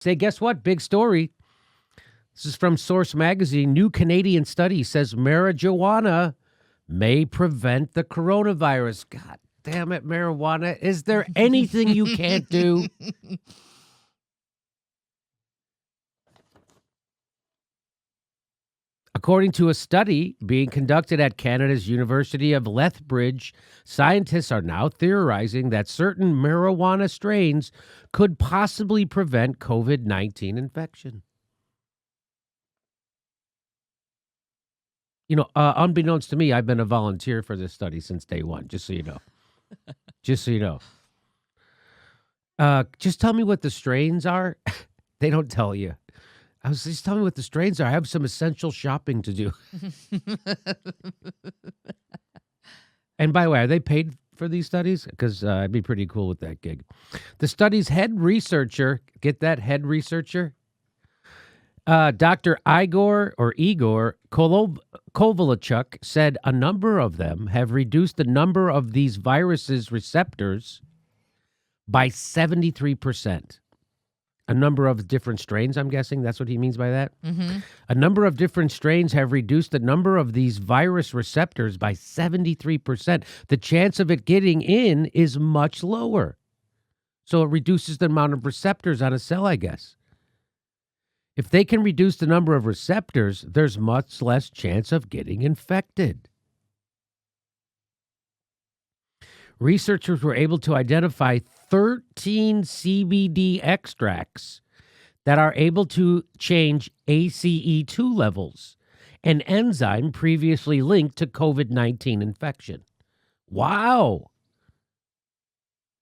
Say, guess what? Big story. This is from Source Magazine. New Canadian study says marijuana may prevent the coronavirus. God damn it, marijuana. Is there anything you can't do? According to a study being conducted at Canada's University of Lethbridge, scientists are now theorizing that certain marijuana strains could possibly prevent COVID-19 infection. You know, unbeknownst to me, I've been a volunteer for this study since day one, just so you know. Just so you know. Just tell me what the strains are. They don't tell you. I was just telling me what the strains are. I have some essential shopping to do. And by the way, are they paid for these studies? Because I'd be pretty cool with that gig. The study's head researcher, get that, head researcher? Dr. Igor Kovalchuk said a number of them have reduced the number of these viruses receptors by 73%. A number of different strains, I'm guessing. That's what he means by that. Mm-hmm. A number of different strains have reduced the number of these virus receptors by 73%. The chance of it getting in is much lower. So it reduces the amount of receptors on a cell, I guess. If they can reduce the number of receptors, there's much less chance of getting infected. Researchers were able to identify 13 CBD extracts that are able to change ACE2 levels, an enzyme previously linked to COVID-19 infection. Wow.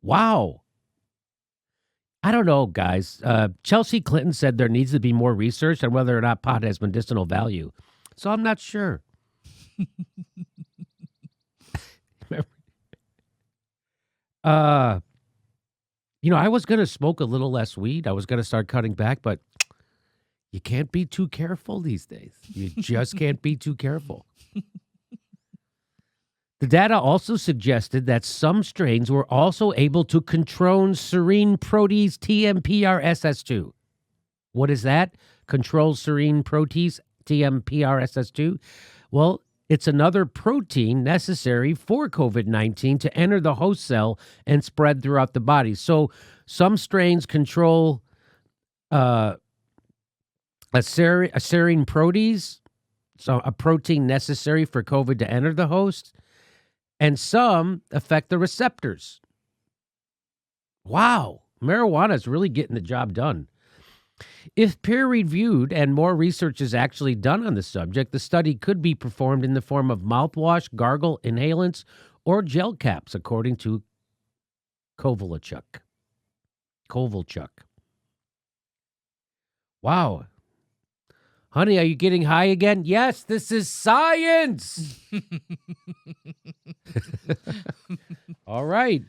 Wow. I don't know, guys. Chelsea Clinton said there needs to be more research on whether or not pot has medicinal value. So I'm not sure. You know, I was going to smoke a little less weed. I was going to start cutting back, but you can't be too careful these days. You just can't be too careful. The data also suggested that some strains were also able to control serine protease TMPRSS2. What is that? Control serine protease TMPRSS2? Well, it's another protein necessary for COVID-19 to enter the host cell and spread throughout the body. So some strains control a serine protease, so a protein necessary for COVID to enter the host, and some affect the receptors. Wow, marijuana is really getting the job done. If peer-reviewed and more research is actually done on the subject, the study could be performed in the form of mouthwash, gargle, inhalants, or gel caps, according to Kovalchuk. Wow. Honey, are you getting high again? Yes, this is science. All right.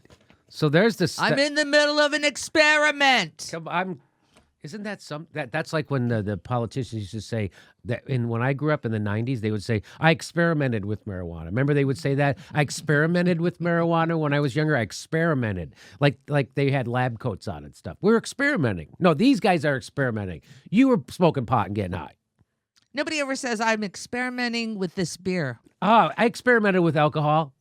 So there's this. I'm in the middle of an experiment. Isn't that that's like when the politicians used to say that when I grew up in the 90s, they would say, I experimented with marijuana. Remember they would say that? I experimented with marijuana when I was younger. I experimented. Like they had lab coats on and stuff. We're experimenting. No, these guys are experimenting. You were smoking pot and getting high. Nobody ever says, I'm experimenting with this beer. Oh, I experimented with alcohol.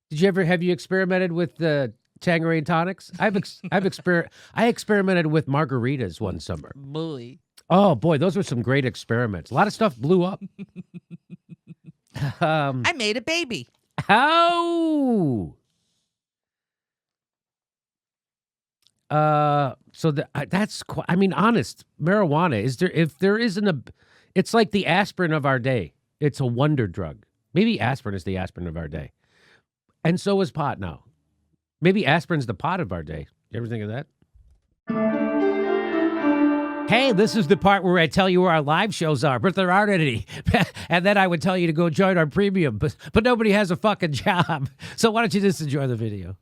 Have you experimented with the Tanqueray and tonics? I experimented with margaritas one summer. Boy. Oh boy, those were some great experiments. A lot of stuff blew up. I made a baby. How? So that's quite, I mean, honest, marijuana if there isn't it's like the aspirin of our day. It's a wonder drug. Maybe aspirin is the aspirin of our day. And so is pot now. Maybe aspirin's the pot of our day. You ever think of that? Hey, this is the part where I tell you where our live shows are, but there aren't any. And then I would tell you to go join our premium, but nobody has a fucking job. So why don't you just enjoy the video?